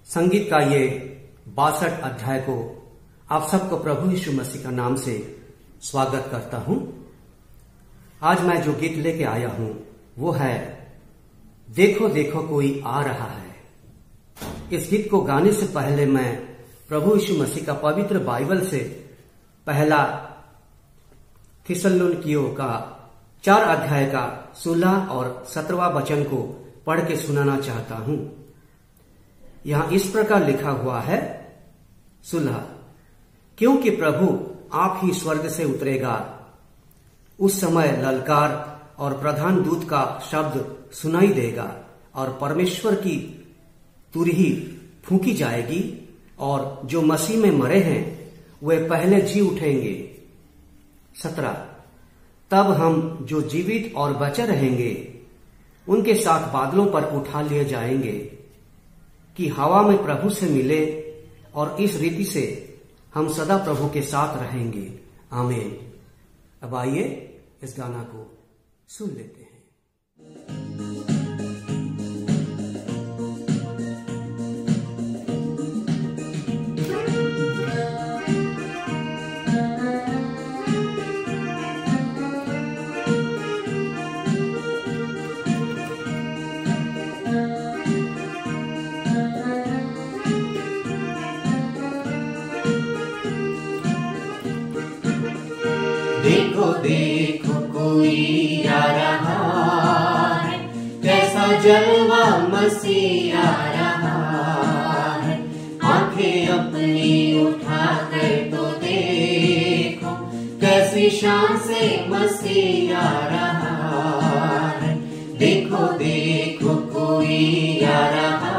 संगीत का ये 62 अध्याय को आप सबको प्रभु यीशु मसीह का नाम से स्वागत करता हूं। आज मैं जो गीत लेके आया हूं वो है देखो देखो कोई आ रहा है। इस गीत को गाने से पहले मैं प्रभु यीशु मसीह का पवित्र बाइबल से पहला थिस्सलुनीकियों का 4 अध्याय का 16 और 17वां वचन को पढ़ के सुनाना चाहता हूं। यहां इस प्रकार लिखा हुआ है, 16, क्योंकि प्रभु आप ही स्वर्ग से उतरेगा, उस समय ललकार और प्रधान दूत का शब्द सुनाई देगा और परमेश्वर की तुरही फूंकी जाएगी और जो मसीह में मरे हैं वे पहले जी उठेंगे। 17, तब हम जो जीवित और बचे रहेंगे उनके साथ बादलों पर उठा लिए जाएंगे कि हवा में प्रभु से मिले और इस रीति से हम सदा प्रभु के साथ रहेंगे। आमीन। अब आइए इस गाना को सुन लेते हैं। देखो देखो कोई आ रहा है, कैसा जलवा मसीह आ रहा है। आंखें अपनी उठा कर तो देखो, कैसी शान से मसीह आ रहा है। देखो देखो कोई आ रहा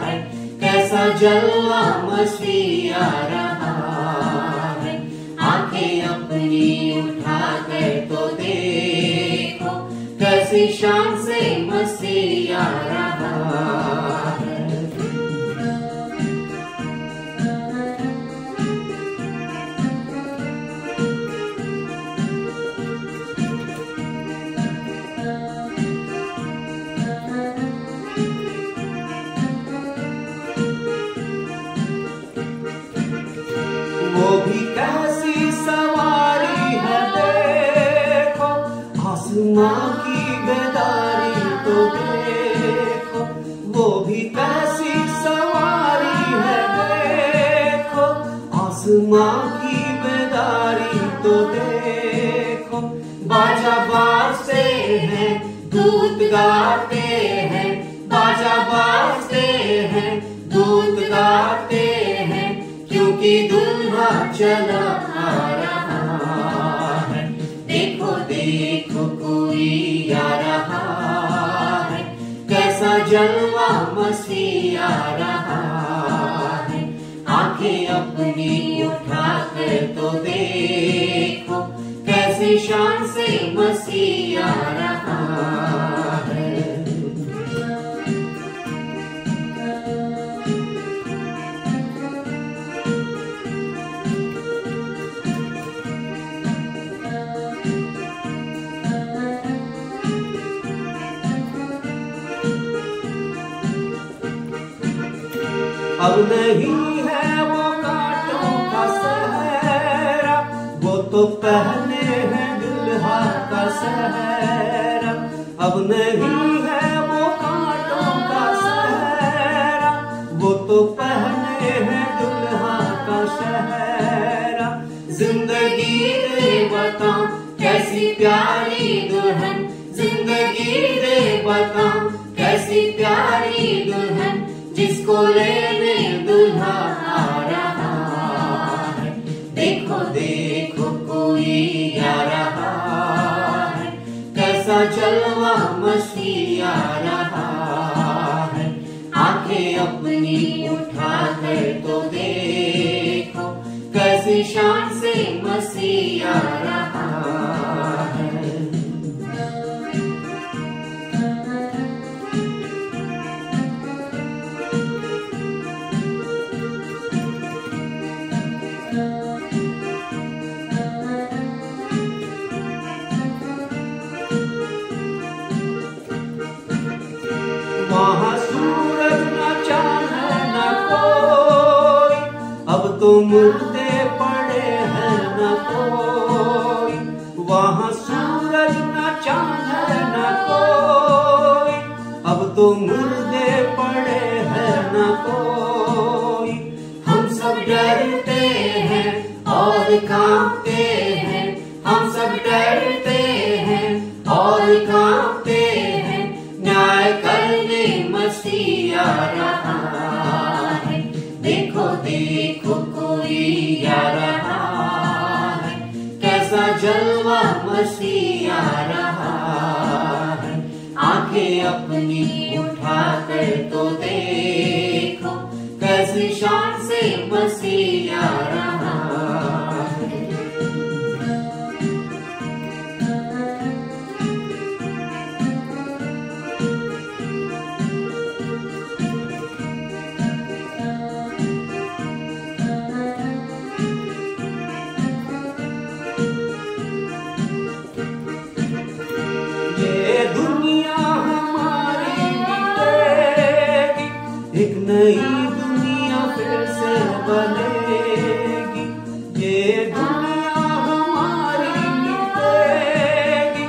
है, कैसा जलवा मसीह आ रहा है। आंखें अपनी उठा कर तो देखो, कैसी शान से मसीह आ रहा है। वो भी कैसी सवारी है देखो, आसमां की बेदारी तो देखो। वो भी कैसी सवारी है देखो, आसमां की बेदारी तो देखो। बाजा बाजते हैं, दूत गाते हैं, बाजा बाजते हैं, दूत गाते हैं, क्योंकि दुल्हा चला आ रहा है। देखो देखो कोई आ रहा है, कैसा जलवा मसीह आ रहा है। आंखें अपनी उठा कर तो देखो, कैसी शान से मसीह आ रहा है। अब नहीं है वो कांटों का सहरा, वो तो पहने हैं दुल्हा का सहरा। अब नहीं है वो कांटों का सहरा, वो तो पहने हैं दुल्हा का सहरा। जिंदगी दे बताऊं कैसी प्यारी दुल्हन, जिंदगी दे बताऊं कैसी प्यारी दुल्हन, जिसको लेने दुल्हा आ रहा है। देखो देखो कोई आ रहा है, कैसा जलवा मसीह आ रहा है। आंखें अपनी उठा कर तो देखो, कैसी शान से मसीह आ रहा है। वहाँ सूरज न चांद तो मुर्दे पड़े हैं न कोई, वहां सूरज न चांद है न कोई। अब तो मुर्दे पड़े हैं न कोई। हम सब डरते हैं और कांपते हैं, हम सब डरते हैं और कांपते हैं। न्याय करने मसीह आ रहा है, देखो देखो कोई आ रहा है। कैसा जलवा मसीह आ रहा है। आंखें अपनी उठा कर तो देखो, कैसी शान से मसीह आ रहा है। ये दुनिया हमारी मिटेगी, एक नई दुनिया फिर से बनेगी। ये दुनिया हमारी मिटेगी,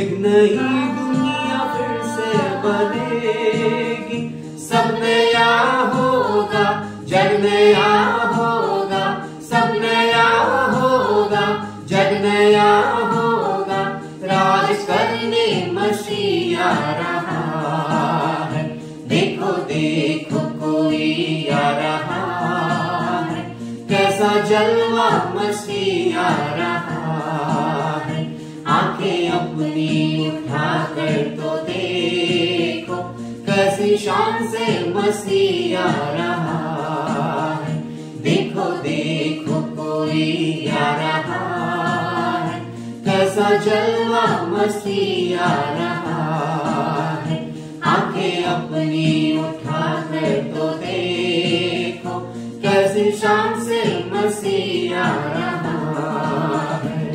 एक नई दुनिया फिर से बनेगी। सब नया होगा, जग नया होगा, सब नया होगा, जग नया होगा। राज करने मसीह आ रहा है, देखो देखो कोई आ रहा है। कैसा जलवा मसीह आ रहा है। आंखें अपनी उठा कर तो देखो, कैसी शान से मसीह आ रहा है। देखो देखो कोई आ रहा है, कैसा जलवा मसीह आ रहा है। आंखें अपनी उठा कर तो देखो, कैसी शान से मसीह आ रहा है।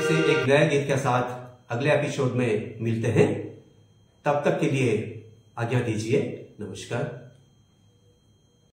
से एक नए गीत के साथ अगले एपिसोड में मिलते हैं। तब तक के लिए आज्ञा दीजिए। नमस्कार।